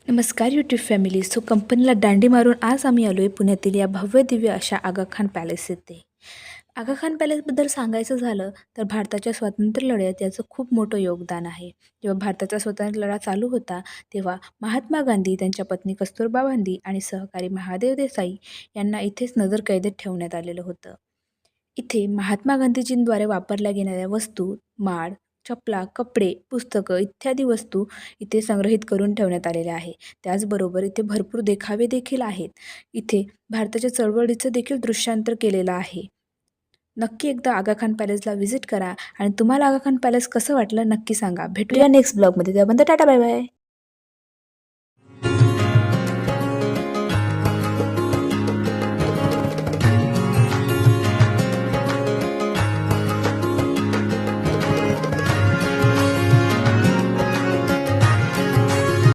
नमस्कार YouTube family. कंपनीला दांडी मारून आज आम्ही आलो आहे पुण्यातील या भव्य दिव्य अशा आगा खान पॅलेस येथे. आगा खान पॅलेसबद्दल सांगायचं झालं तर भारताच्या स्वातंत्र्य लढ्यात याचं खूप मोठं योगदान आहे. जेव्हा भारताचा स्वातंत्र्य लढा चालू होता तेव्हा महात्मा गांधी, त्यांच्या पत्नी कस्तुरबा गांधी आणि सहकारी महादेव देसाई यांना इथेच नजरकैदेत ठेवण्यात आलेलं होतं. इथे महात्मा गांधीजींद्वारे वापरल्या गेलेल्या वस्तू, माळ, चपला, कपडे, पुस्तकं इत्यादी वस्तू इथे संग्रहित करून ठेवण्यात आलेल्या आहे. त्याचबरोबर इथे भरपूर देखावे देखील आहेत. इथे भारताच्या चळवळीचं देखील दृश्यान्तर केलेलं आहे. नक्की एकदा आगा खान पॅलेसला व्हिजिट करा आणि तुम्हाला आगा खान पॅलेस कसं वाटलं नक्की सांगा. भेटूया नेक्स्ट ब्लॉगमध्ये. त्यापर्यंत टाटा बाय बाय.